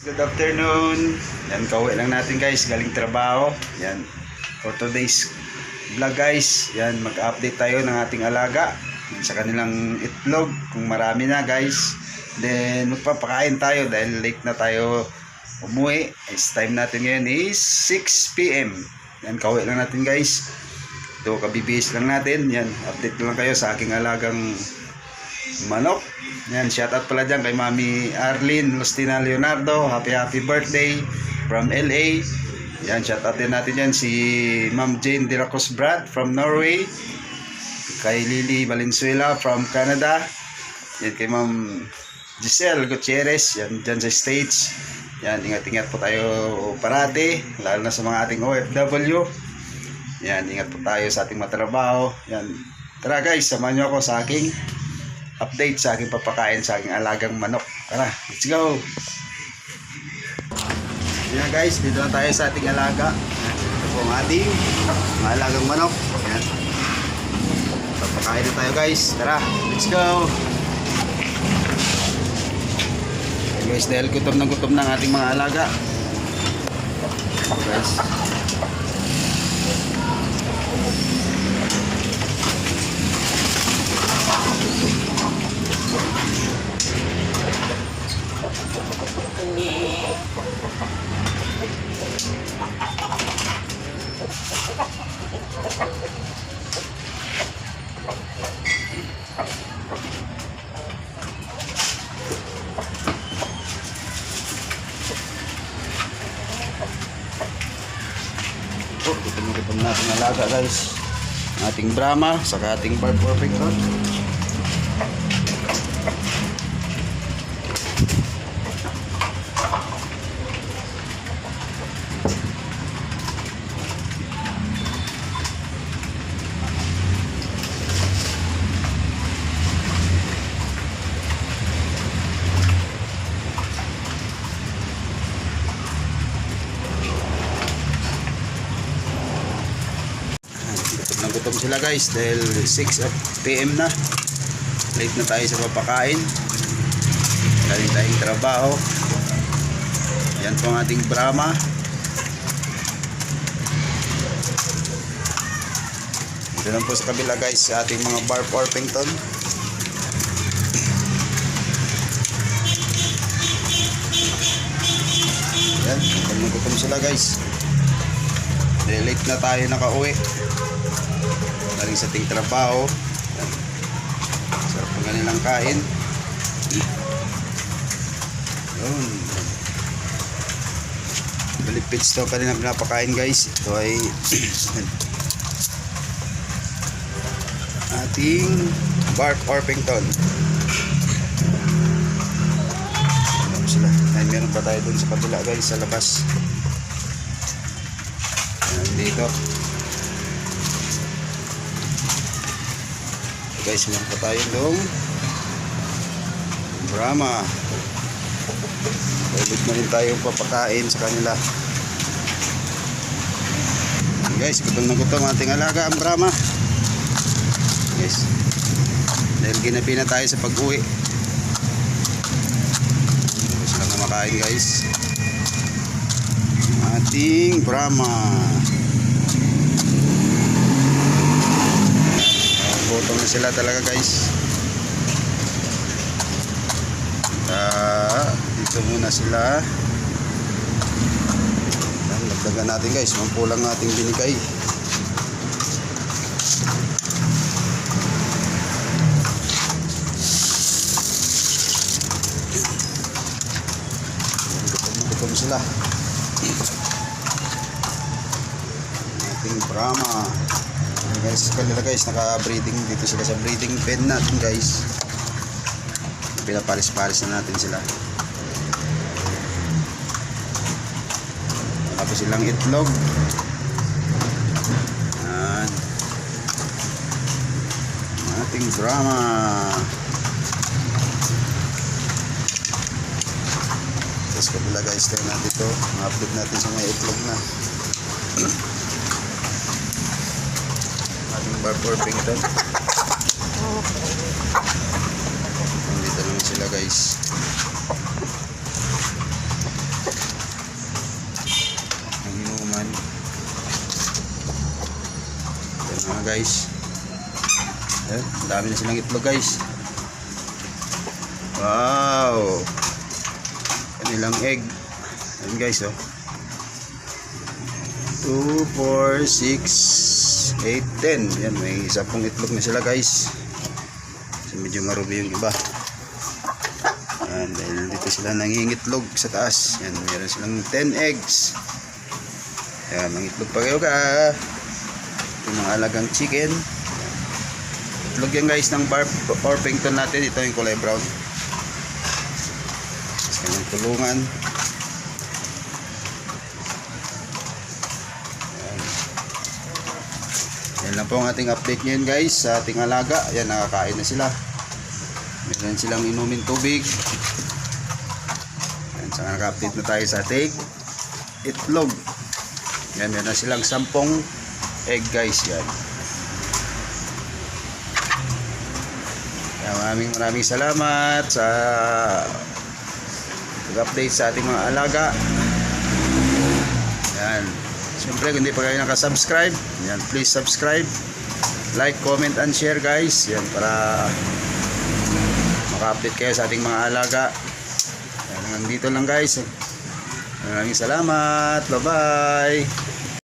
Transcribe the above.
Good afternoon. Yan, kauwi lang natin guys, galing trabaho. Yan, for today's vlog guys. Yan, mag-update tayo ng ating alaga sa kanilang itlog, kung marami na guys. Then magpapakain tayo dahil late na tayo umuwi. Time natin ngayon is 6 PM. Yan, kauwi lang natin guys. Ito, kabibihis lang natin. Yan, update lang kayo sa aking alagang manok. Yan, shoutout pala dyan kay Mami Arlene Lustina Leonardo. Happy birthday from LA. Yan, shoutout din natin yan si Ma'am Jane Diracos Brad from Norway. Kay Lily Valenzuela from Canada. Yan, kay Ma'am Giselle Gutierrez. Yan, dyan sa States. Yan, ingat-ingat po tayo parati, lalo na sa mga ating OFW. Yan, ingat po tayo sa ating matrabaho. Yan, tara guys, samahan nyo ako sa aking update sa aking papakain sa aking alagang manok. Tara, let's go. Yan guys, dito na tayo sa ating alaga. Ito po ang ating alagang manok. Yan, papakain na tayo guys. Tara, let's go. Yan guys, dahil gutom ng ating mga alaga. Guys, gutom natin alaga guys, ating Brahma saka ating Barb Orpington. Gutom sila guys dahil 6 PM na, late na tayo sa papakain, galing tayong trabaho. Yan po ang ating Brahma. Ito lang po sa kabila guys sa ating mga Barb Orpington. Yan, gutom sila guys dahil late na tayo nakauwi galing sa ating trabaho. Sarap ng kanilang kain. Yun, balipits to kanilang pinapakain guys. Ito ay ating Barb Orpington. Ano sila? Ay, meron pa tayo dun sa kabila guys, sa labas. Dito guys, meron pa tayo nung Brahma. Ulit na rin tayo papakain sa kanila guys. Gutom na gutom ating alaga ang Brahma guys, dahil ginabi na tayo sa pag-uwi. Gusto lang kumakain guys ating Brahma. Botong na sila talaga guys. Dito muna sila. Lagdagan natin guys, mampulang ating binigay. Gutom sila ating Brahma guys. Kanila guys, naka-breeding dito sila sa breeding pen natin guys. Pinapalis-palis na natin sila. Tapos silang itlog. Yan, ating Brahma. Tapos kabila guys, tayo natin ito, ma-upload natin sa mga itlog na. Barb Orpington. Dito naman sila guys. guys. Ayan, dami na silang itlog guys. Wow, kanilang egg. Ayan guys, oh. 2, 4, 6, 8, 10. Yan, may 10 itlog na sila guys. So, medyo marubi yung iba. Yan, dahil dito sila nangingitlog sa taas. Yan, meron silang 10 eggs. Yan, mangitlog pa kayo ka. Yung mga alagang chicken. Itlog yan guys ng Orpington natin. Ito yung kulay brown. Sa kanyang tulungan. Yan lang po ang ating update ngayon guys sa ating alaga. Yan, nakakain na sila. Meron silang inumin tubig. Yan, saka naka-update na tayo sa ating itlog. Yan, meron silang 10 egg guys. Yan. Yan, maraming salamat sa pag-update sa ating mga alaga. Yan. Siyempre, kung hindi pa kayo nakasubscribe, yan, please subscribe, like, comment, and share guys. Yan, para maka-update kayo sa ating mga alaga. Yan, hanggang dito lang guys. Maraming salamat. Bye-bye.